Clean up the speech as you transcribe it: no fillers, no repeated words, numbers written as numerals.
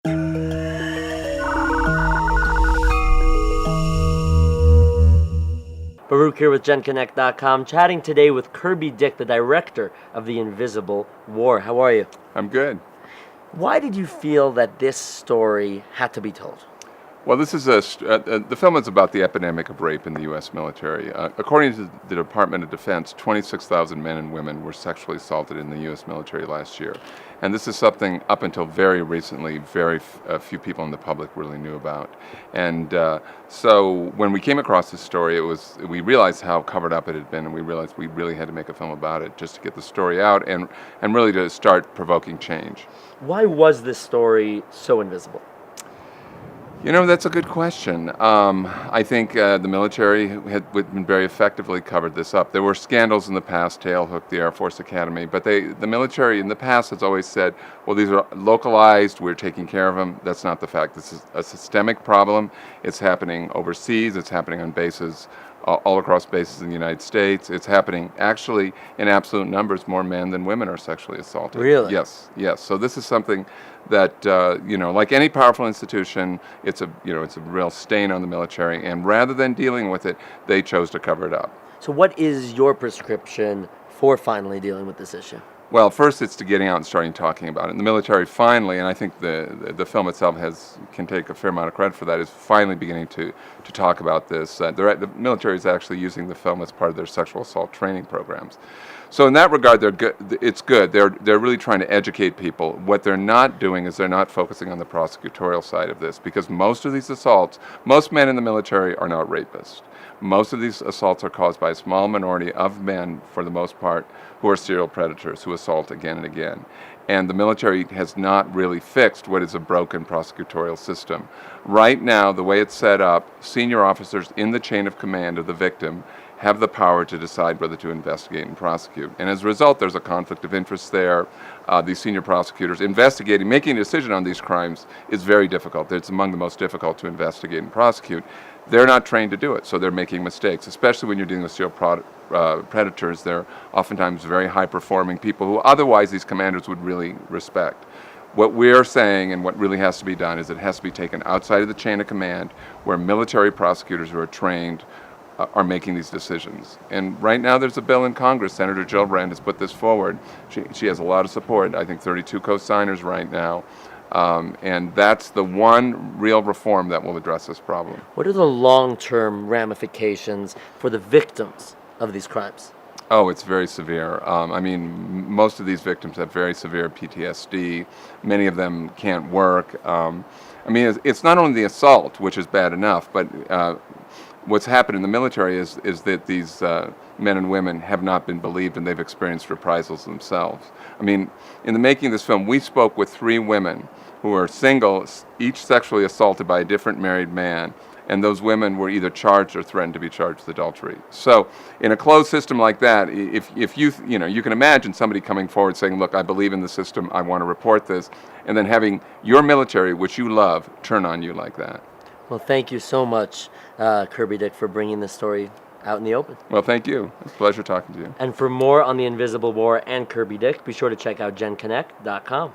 Baruch here with genConnect.com, chatting today with Kirby Dick, the director of The Invisible War. How are you? I'm good. Why did you feel that this story had to be told? Well, this is the film is about the epidemic of rape in the U.S. military. According to the Department of Defense, 26,000 men and women were sexually assaulted in the U.S. military last year. And this is something up until very recently, very few people in the public really knew about. And so when we came across this story, we realized how covered up it had been, and we realized we really had to make a film about it just to get the story out and really to start provoking change. Why was this story so invisible? You know, that's a good question. I think the military had been very effectively covered this up. There were scandals in the past, Tailhook, the Air Force Academy, but the military in the past has always said, well, these are localized, we're taking care of them. That's not the fact. This is a systemic problem. It's happening overseas. It's happening on bases, all across bases in the United States. It's happening, actually, in absolute numbers, more men than women are sexually assaulted. Really? Yes. So this is something that, like any powerful institution, it's a real stain on the military, and rather than dealing with it, they chose to cover it up. So what is your prescription for finally dealing with this issue? Well, first it's to getting out and starting talking about it. And the military finally, and I think the film itself can take a fair amount of credit for that, is finally beginning to talk about this. The military is actually using the film as part of their sexual assault training programs. So in that regard, they're good. It's good. They're really trying to educate people. What they're not doing is they're not focusing on the prosecutorial side of this, because most of these assaults, most men in the military are not rapists. Most of these assaults are caused by a small minority of men, for the most part, who are serial predators who assault again and again. And the military has not really fixed what is a broken prosecutorial system. Right now, the way it's set up, senior officers in the chain of command of the victim have the power to decide whether to investigate and prosecute. And as a result, there's a conflict of interest there. These senior prosecutors making a decision on these crimes is very difficult. It's among the most difficult to investigate and prosecute. They're not trained to do it, so they're making mistakes, especially when you're dealing with serial predators. They're oftentimes very high-performing people who otherwise these commanders would really respect. What we're saying, and what really has to be done, is it has to be taken outside of the chain of command, where military prosecutors who are trained are making these decisions. And right now there's a bill in Congress. Senator Gillibrand has put this forward. She has a lot of support. I think 32 co-signers right now. And that's the one real reform that will address this problem. What are the long-term ramifications for the victims of these crimes? Oh, it's very severe. Most of these victims have very severe PTSD. Many of them can't work. It's not only the assault, which is bad enough, but what's happened in the military is that these men and women have not been believed, and they've experienced reprisals themselves. In the making of this film, we spoke with 3 women who are single, each sexually assaulted by a different married man, and those women were either charged or threatened to be charged with adultery. So in a closed system like that, if you can imagine somebody coming forward saying, look, I believe in the system, I want to report this, and then having your military, which you love, turn on you like that. Well, thank you so much, Kirby Dick, for bringing this story out in the open. Well, thank you. It's a pleasure talking to you. And for more on The Invisible War and Kirby Dick, be sure to check out genConnect.com.